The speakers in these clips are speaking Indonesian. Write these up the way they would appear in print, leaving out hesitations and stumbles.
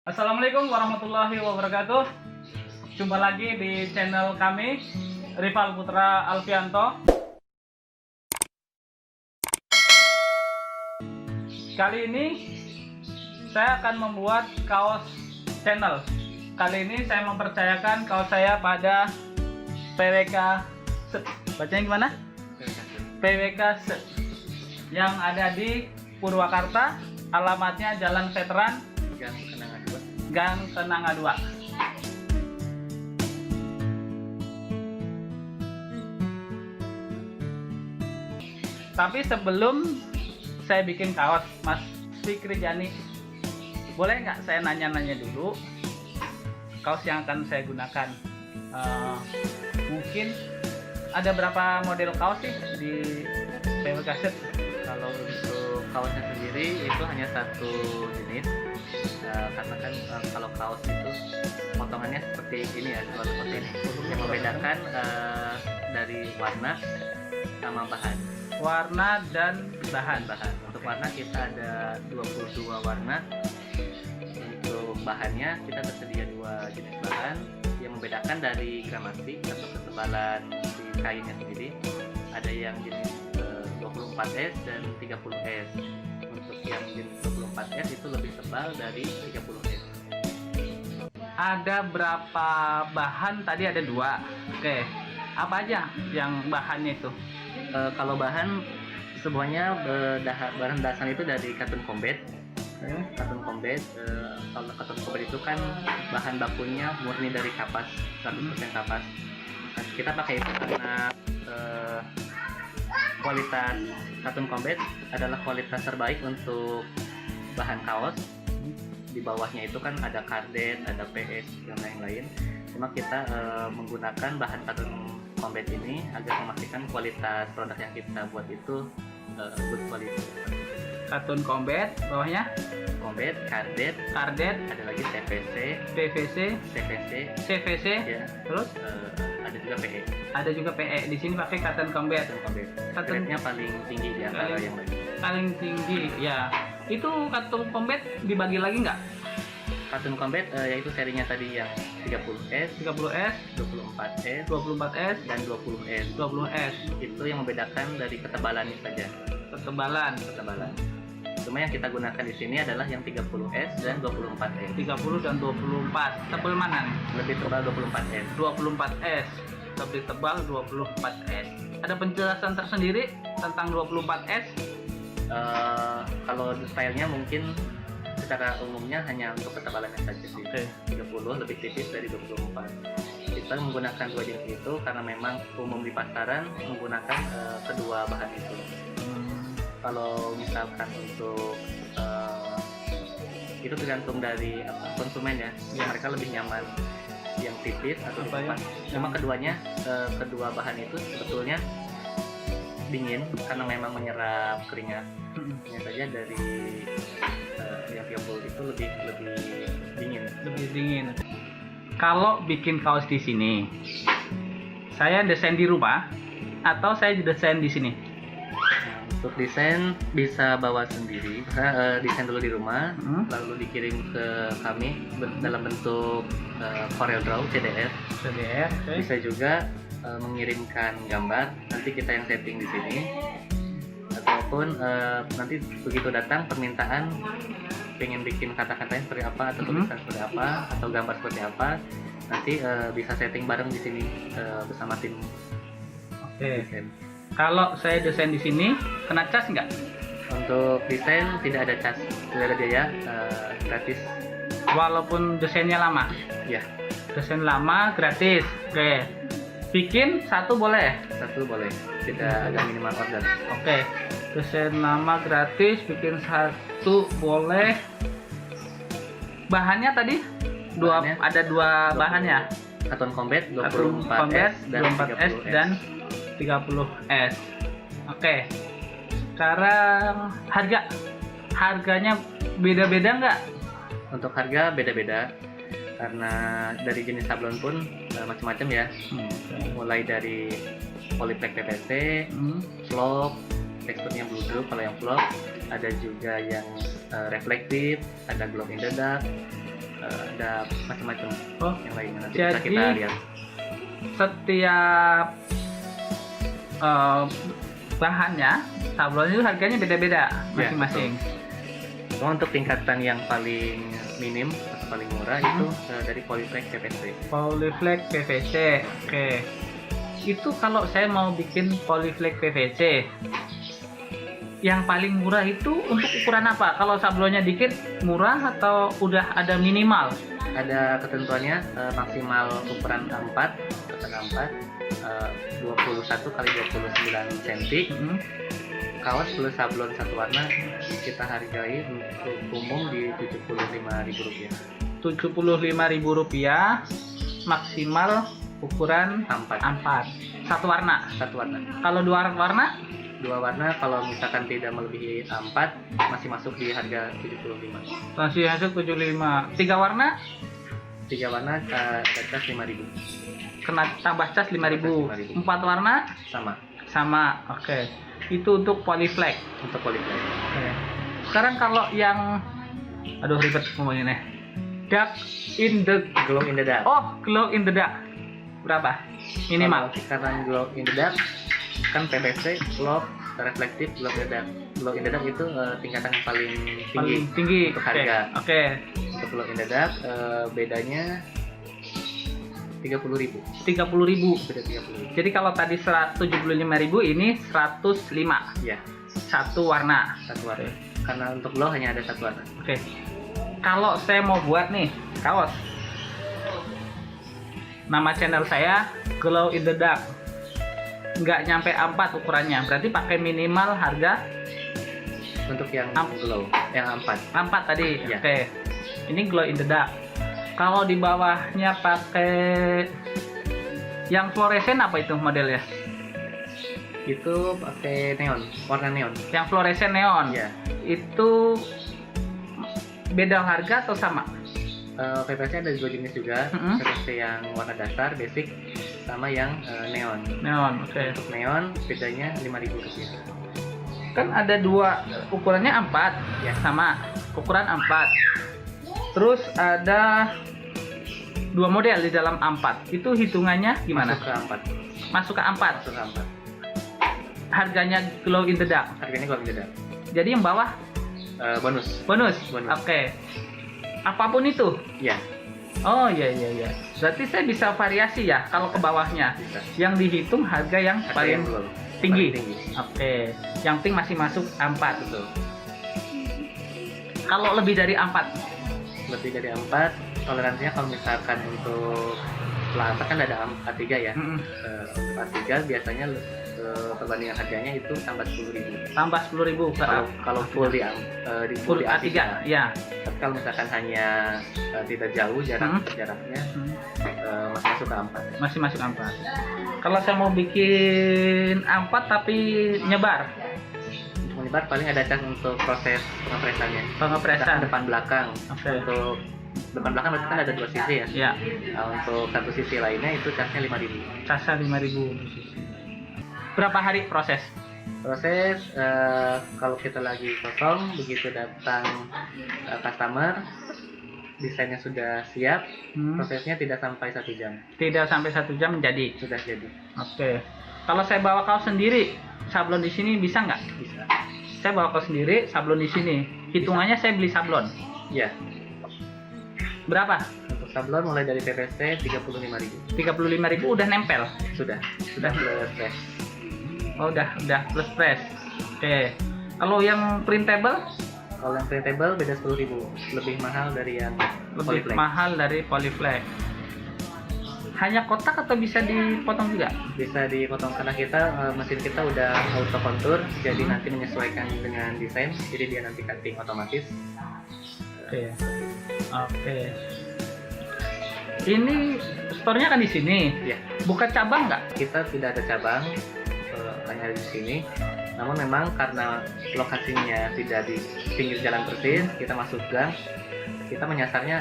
Assalamualaikum warahmatullahi wabarakatuh. Jumpa lagi di channel kami, Rival Putra Alfianto. Kali ini saya akan membuat kaos channel. Kali ini saya mempercayakan kaos saya pada PWK Set. Bacanya gimana? PWK Set yang ada di Purwakarta. Alamatnya Jalan Veteran Gang Kenanga 2. Tapi sebelum saya bikin kaos, Mas Fikri Jani, boleh nggak saya nanya-nanya dulu kaos yang akan saya gunakan? Mungkin ada berapa model kaos sih di PWK Set? Kalau untuk kaosnya sendiri itu hanya satu jenis, karena kan kalau kaos itu potongannya seperti ini ya, seperti ini. Yang membedakan dari warna sama bahan. Warna dan bahan. Untuk warna kita ada 22 warna. Untuk bahannya kita tersedia dua jenis bahan. Yang membedakan dari gramasi atau ketebalan di kainnya sendiri. Ada yang jenis 24S dan 30S. Untuk yang jenis 24S itu lebih tebal dari 30S. Ada berapa bahan? Tadi ada dua. Oke, apa aja yang bahannya itu? Kalau bahan semuanya bahan dasar itu dari katun combat. Katun combat, kalau katun combat itu kan bahan bakunya murni dari kapas, 100% kapas. Nah, kita pakai itu karena kualitas katun combat adalah kualitas terbaik untuk bahan kaos. Di bawahnya itu kan ada kardet, ada PS dan lain-lain. Cuma kita menggunakan bahan katun combat ini agar memastikan kualitas produk yang kita buat itu good quality. Katun combat, bawahnya Combat, kardet, ada lagi CVC, PVC, CVC, ya. terus Ada juga PE. ada juga PE. Di sini pakai katun combat. Katun combat. Katun Grade-nya paling tinggi di antara yang lain. paling tinggi, ya. Itu katun combat dibagi lagi nggak? Katun combat yaitu serinya tadi yang 30S, 30S, 24S, 24S, dan 20S. 20S. Itu yang membedakan dari ketebalannya saja. Ketebalan Ketebalan. Cuma yang kita gunakan di sini adalah yang 30S dan 24S. 30 dan 24. Tebal mana nih? Lebih tebal 24S. 24S. Lebih tebal 24S. Ada penjelasan tersendiri tentang 24S? Kalau stylenya mungkin secara umumnya hanya untuk ketebalannya saja sih. Oke. 30 lebih tipis dari 24. Kita menggunakan dua jenis itu karena memang umum di pasaran menggunakan kedua bahan itu. Kalau misalkan untuk itu tergantung dari konsumen ya. Mereka lebih nyaman yang tipis atau Apa ya? 24. Cuma keduanya kedua bahan itu sebetulnya dingin karena memang menyerap keringat. Hanya saja dari yang 30 itu lebih dingin. Lebih dingin. Kalau bikin kaos di sini, saya desain di rumah atau saya desain di sini? Untuk desain bisa bawa sendiri, bisa desain dulu di rumah, lalu dikirim ke kami dalam bentuk Corel Draw CDR. CDR. Bisa juga mengirimkan gambar, nanti kita yang setting di sini. Ataupun nanti begitu datang permintaan pengen bikin kata-katanya seperti apa atau tulisan seperti apa atau gambar seperti apa, nanti bisa setting bareng di sini bersama tim. Oke. Desain. Kalau saya desain di sini, kena cas nggak? Untuk desain tidak ada cas, tidak ada biaya, gratis. Walaupun desainnya lama? Ya, Desain lama gratis. Oke. Bikin satu boleh? satu boleh, tidak ada minimal order. Oke. Desain lama gratis, bikin satu boleh. Bahannya tadi Bahannya ada dua bahannya. Katun combat Katun 24S combat, dan 24S 30S. dan 30S. Oke. Sekarang harganya beda-beda nggak? Untuk harga beda-beda karena dari jenis sablon pun macam-macam ya. Mulai dari polyplek PVC, vlog, teksturnya blue drop kalau yang vlog, ada juga yang reflektif, ada glow in the dark, ada macam-macam Oh, yang lainnya. Nanti bisa kita jadi lihat. setiap bahannya, sablon itu harganya beda-beda masing-masing. Cuma untuk tingkatan yang paling minim atau paling murah itu dari Polyflex PVC. Polyflex PVC, oke. Itu kalau saya mau bikin Polyflex PVC, yang paling murah itu untuk ukuran apa? Kalau sablonnya dikit murah atau udah ada minimal? Ada ketentuannya, maksimal ukuran A4, katakan A4, 21 kali 29 cm. Kaos plus sablon satu warna kita hargai untuk umum di Rp75.000. Rp75.000 maksimal ukuran A4. satu warna. Satu warna. Kalau dua warna Dua warna kalau misalkan tidak melebihi A4 masih masuk di harga 75. masih masuk 75. Tiga warna Tiga warna cas 5.000. kena tambah cas 5.000. 5.000. Empat warna Sama oke. Itu untuk Polyflex. untuk Polyflex. Oke. Sekarang kalau yang aduh ribet ngomonginnya. Dark in the Glow in the dark. glow in the dark. Berapa? Minimal. Kalau sekarang glow in the dark kan PVC, glow, reflektif, glow in the dark. Glow in the dark itu tingkatan yang paling tinggi. Paling tinggi untuk harga. Oke. Untuk glow in the dark bedanya 30.000. 30.000. Beda 30.000. Jadi kalau tadi 175.000 ini 105. Ya, Satu warna. satu warna. Karena untuk glow hanya ada satu warna. Oke. Kalau saya mau buat nih kaos, nama channel saya Glow in the Dark. Nggak nyampe A4 ukurannya, berarti pakai minimal harga Untuk yang glow, yang A4. A4 tadi. Ya. Oke. Ini Glow in the Dark. Kalau di bawahnya pakai yang fluoresen, apa itu modelnya? Itu pakai neon, warna neon. Yang fluoresen neon. Ya. Itu beda harga atau sama? PVC ada dua jenis juga. PVC yang warna dasar, basic, sama yang neon. Neon, oke. Untuk neon bedanya Rp5.000. Kan ada dua ukurannya A4 Ya. sama ukuran A4. Terus ada dua model di dalam A4. Itu hitungannya gimana? Masuk ke A4. Masuk ke A4. Masuk ke A4. Harganya Glow in the Dark. Harganya kalau tidak. Jadi yang bawah Bonus. bonus. Bonus. Oke. Apapun itu. Ya, Oh iya. Berarti saya bisa variasi ya kalau ke bawahnya. bisa. Yang dihitung harga yang Harga paling yang glow. tinggi. Paling tinggi. Oke. Yang pink masih masuk A4. Betul. Kalau lebih dari A4, Lebih dari A4, toleransinya kalau misalkan untuk setelah A4 kan ada A3 ya. Untuk A3 biasanya perbandingan harganya itu tambah 10.000. tambah 10.000. Kalau full di Full A3, ya. Tapi kalau misalkan hanya tidak jauh jaraknya masih masuk ke A4. Masih masuk A4. Kalau saya mau bikin A4 tapi nyebar, Untuk menyebar paling ada cas untuk proses pengepresannya. pengepresan. Depan belakang. Oke. Untuk depan belakang berarti kan ada dua sisi ya. Ya, Nah, untuk satu sisi lainnya itu casnya 5.000. casa 5.000. Berapa hari proses? Proses kalau kita lagi kosong, begitu datang customer, desainnya sudah siap, prosesnya tidak sampai 1 jam. Tidak sampai 1 jam menjadi. Sudah jadi. Oke. Kalau saya bawa kaos sendiri, sablon di sini bisa nggak? Bisa. Saya bawa kaos sendiri, sablon di sini. Hitungannya saya beli sablon. Ya. Berapa? Untuk sablon mulai dari PVC 35.000. 35.000 udah nempel. Sudah Sudah. plus press. Oh, udah plus press. Oke. Kalau yang printable Kalau yang printable beda 10.000, lebih mahal dari yang lebih Polyflex. mahal dari Polyflex. Hanya kotak atau bisa dipotong juga? Bisa dipotong karena kita mesin kita udah auto kontur, jadi nanti menyesuaikan dengan desain, jadi dia nanti cutting otomatis. Oke. Oke. Ini store-nya kan di sini. Ya, Buka cabang nggak? kita tidak ada cabang, hanya di sini. Namun memang karena lokasinya tidak di pinggir jalan persis, kita masuk gang, kita menyasarnya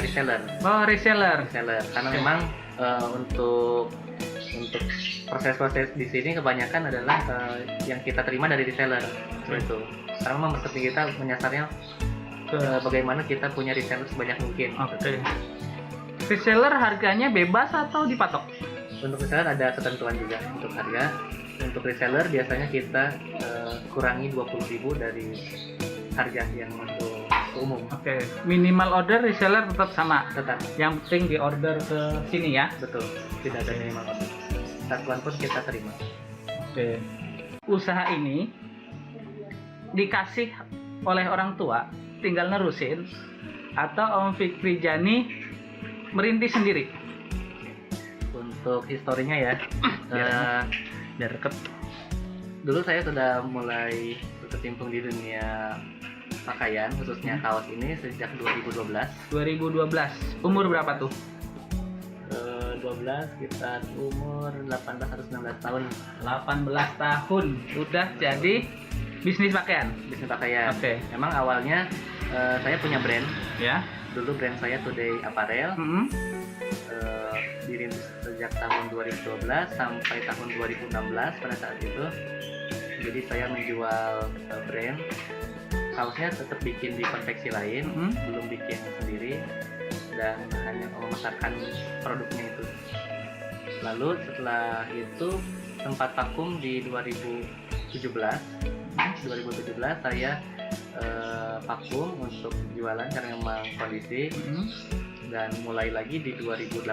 reseller. Oh, reseller. Karena memang untuk proses-proses di sini kebanyakan adalah yang kita terima dari reseller. Seperti itu. Karena memang seperti kita menyasarnya bagaimana kita punya reseller sebanyak mungkin. Oke. Reseller harganya bebas atau dipatok? Untuk reseller ada ketentuan juga untuk harga. Untuk reseller biasanya kita kurangi 20.000 dari harga yang untuk umum. Oke. Minimal order reseller tetap sama. Tetap, Yang penting di order ke sini ya. betul, tidak ada minimal order. Satuan pun kita terima. Oke. Usaha ini dikasih oleh orang tua, tinggal nerusin, atau Om Fikri Jani merintis sendiri? Untuk historinya ya, Biar deket. dulu saya sudah mulai berkecimpung di dunia pakaian, khususnya kaos ini sejak 2012. 2012. Umur berapa tuh? 12, sekitar umur 18 atau 19 tahun 18 tahun. Udah jadi bisnis pakaian. bisnis pakaian. Oke. Memang awalnya saya punya brand. Ya. Dulu brand saya Today Apparel. Mm-hmm. Dirintis sejak tahun 2012 sampai tahun 2016 pada saat itu. Jadi saya menjual brand. Kaosnya tetap bikin di konveksi lain, belum bikin sendiri, dan hanya memasarkan produknya itu. Lalu setelah itu sempat vakum di 2017 saya vakum untuk jualan karena memang kondisi, dan mulai lagi di 2018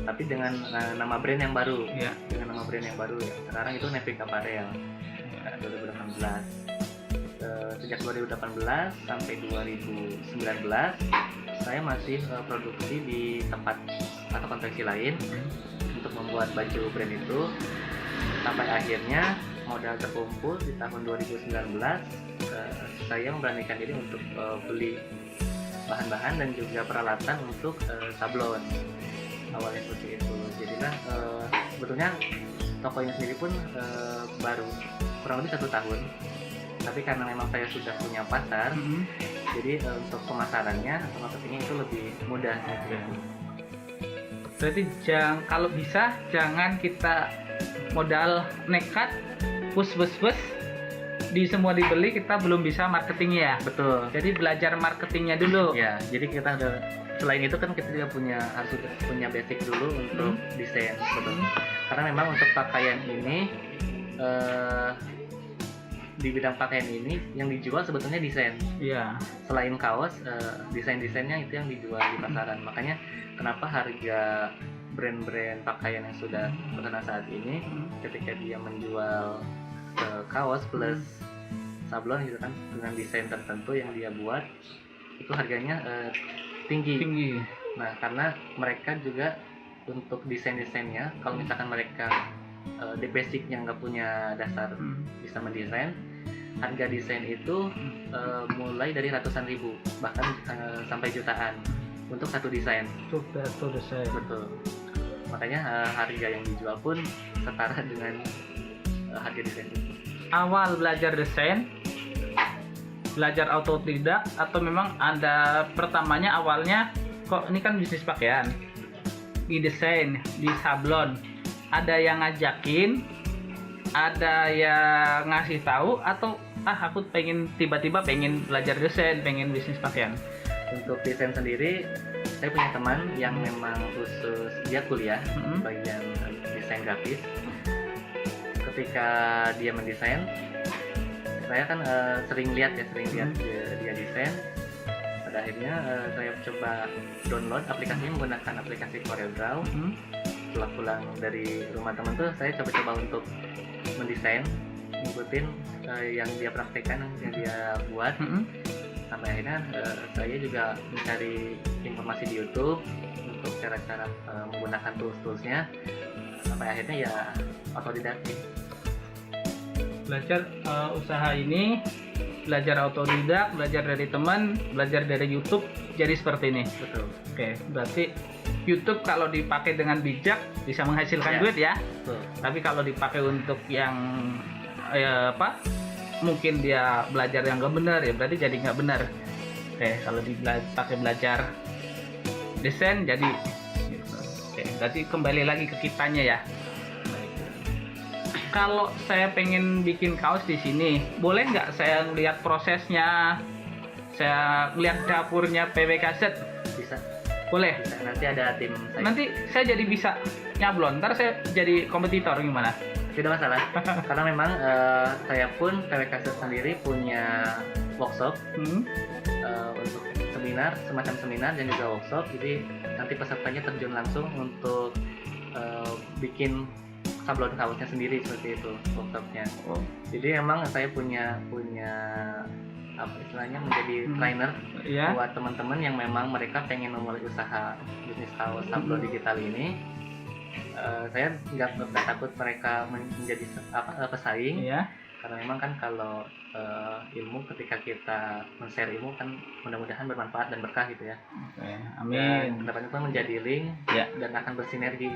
tapi dengan nama brand yang baru. Ya. Dengan nama brand yang baru ya. Sekarang itu Nevik Apparel. 2018. Sejak 2018 sampai 2019 saya masih produksi di tempat atau konveksi lain untuk membuat baju brand itu, sampai akhirnya modal terkumpul di tahun 2019. Saya memberanikan diri untuk beli bahan-bahan dan juga peralatan untuk sablon. Awalnya seperti itu. Jadilah sebetulnya toko ini sendiri pun baru kurang lebih 1 tahun, tapi karena memang saya sudah punya pasar, jadi untuk pemasarannya atau marketingnya itu lebih mudah. Berarti kalau bisa jangan kita modal nekat bus di semua dibeli, kita belum bisa marketingnya ya. Betul. Jadi belajar marketingnya dulu. Ya, jadi kita udah, selain itu kan kita juga harus punya basic dulu untuk desain. Betul. Karena memang untuk pakaian ini di bidang pakaian ini yang dijual sebetulnya desain. Iya. Selain kaos, desain-desainnya itu yang dijual di pasaran. Makanya kenapa harga brand-brand pakaian yang sudah terkenal saat ini, ketika dia menjual kaos plus sablon gitu kan, dengan desain tertentu yang dia buat, itu harganya tinggi. Nah, karena mereka juga untuk desain-desainnya, kalau misalkan mereka di basicnya nggak punya dasar bisa mendesain, harga desain itu mulai dari ratusan ribu bahkan sampai jutaan untuk satu desain. Satu desain. Betul. Makanya harga yang dijual pun setara dengan harga desain itu. Awal belajar desain, belajar autodidak, atau memang ada pertamanya awalnya kok ini kan bisnis pakaian, di desain, di sablon, ada yang ngajakin, ada yang ngasih tahu, atau aku tiba-tiba pengen belajar desain, pengen bisnis pakaian? Untuk desain sendiri, saya punya teman yang memang khusus dia kuliah bagian desain grafis. Ketika dia mendesain, saya kan sering lihat dia desain. Pada akhirnya saya coba download aplikasinya menggunakan aplikasi CorelDRAW. Setelah pulang dari rumah teman tuh, saya coba untuk mendesain, ngikutin yang dia praktekkan, yang dia buat. Sampai akhirnya saya juga mencari informasi di YouTube untuk cara-cara menggunakan tools-toolsnya. Sampai akhirnya ya autodidak. Belajar usaha ini, belajar autodidak, belajar dari teman, belajar dari YouTube, jadi seperti ini. Betul. Oke, berarti YouTube kalau dipakai dengan bijak bisa menghasilkan duit ya. Betul. Tapi kalau dipakai untuk yang mungkin dia belajar yang nggak benar, ya berarti jadi nggak benar. Oke, kalau dipakai belajar desain jadi. Oke, berarti kembali lagi ke kitanya ya. Kalau saya pengen bikin kaos di sini, boleh nggak saya lihat prosesnya? saya lihat dapurnya PWK Set? Bisa, Boleh. bisa. Nanti ada tim saya. Nanti saya jadi bisa nyablon. Ntar saya jadi kompetitor gimana? Tidak masalah, karena memang saya pun PWK sendiri punya workshop untuk seminar, semacam seminar dan juga workshop. Jadi nanti pesertanya terjun langsung untuk bikin sablon kawatnya sendiri, seperti itu workshopnya. Oh. Jadi emang saya punya apa istilahnya, menjadi trainer Iya. buat teman-teman yang memang mereka pengen memulai usaha bisnis kaos sablon digital ini. Saya nggak takut mereka menjadi pesaing, Iya. karena memang kan kalau ilmu, ketika kita men-share ilmu kan mudah-mudahan bermanfaat dan berkah gitu ya. Oke, Dan amin. kedepannya pun menjadi link Ya. dan akan bersinergi.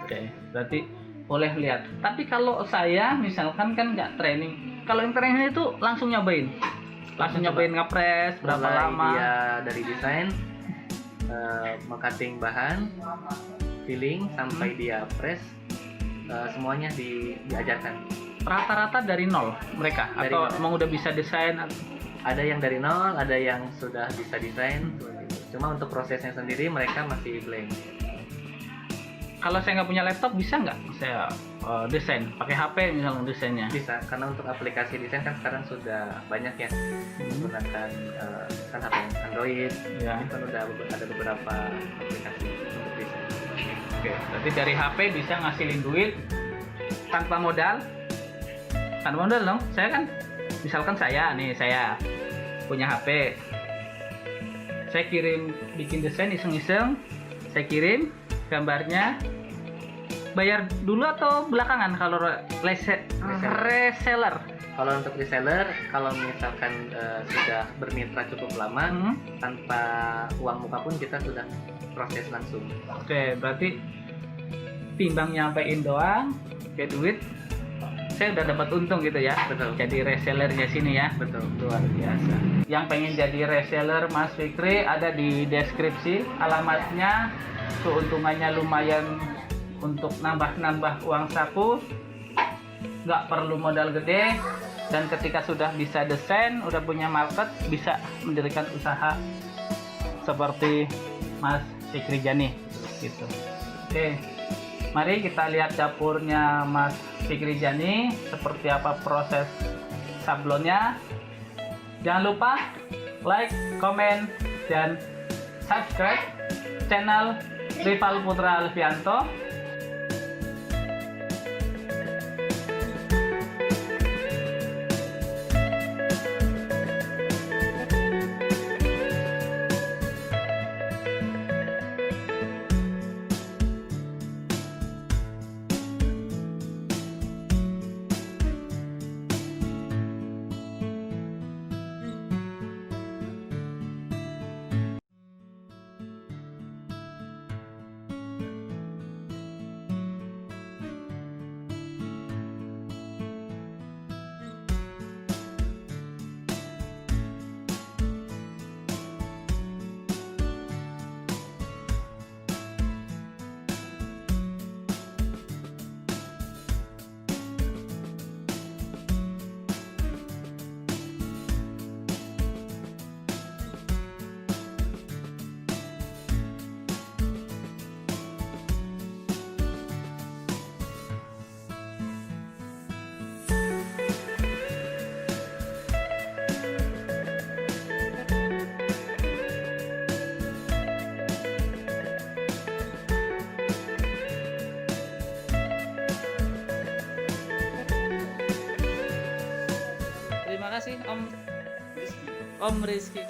Oke, berarti boleh lihat. Tapi kalau saya misalkan kan nggak training, kalau yang training itu langsung nyobain ngepres berapa Mulai lama? dia dari desain, meng-cutting bahan, filling sampai dia press, semuanya diajarkan. Rata-rata dari nol mereka Dari atau nol. emang udah bisa desain? Ada yang dari nol, ada yang sudah bisa desain, seperti itu. Cuma untuk prosesnya sendiri mereka masih blank. Kalau saya nggak punya laptop bisa nggak saya desain pakai HP misalnya desainnya? Bisa, karena untuk aplikasi desain kan sekarang sudah banyak ya, menggunakan kan HP Android, Ya. itu kan udah ada beberapa aplikasi untuk desain. Oke, berarti dari HP bisa ngasilin duit tanpa modal. Tanpa modal dong. Saya kan, misalkan saya punya HP. Saya kirim bikin desain iseng-iseng, saya kirim gambarnya. Bayar dulu atau belakangan kalau reseller? Kalau untuk reseller, kalau misalkan sudah bermitra cukup lama, tanpa uang muka pun kita sudah proses langsung. Oke, berarti timbang nyampein doang, kayak duit, saya udah dapat untung gitu ya. Betul. Jadi resellernya sini ya. Betul. Luar biasa. Yang pengen jadi reseller Mas Fikri ada di deskripsi alamatnya. Keuntungannya lumayan untuk nambah-nambah uang saku. Nggak perlu modal gede. Dan ketika sudah bisa desain, udah punya market, bisa mendirikan usaha seperti Mas Fikri Jani gitu. Oke. Mari kita lihat dapurnya Mas Fikri Jani, seperti apa proses sablonnya. Jangan lupa like, komen, dan subscribe channel Rival Putra Alfianto. Terima kasih Om Rizky.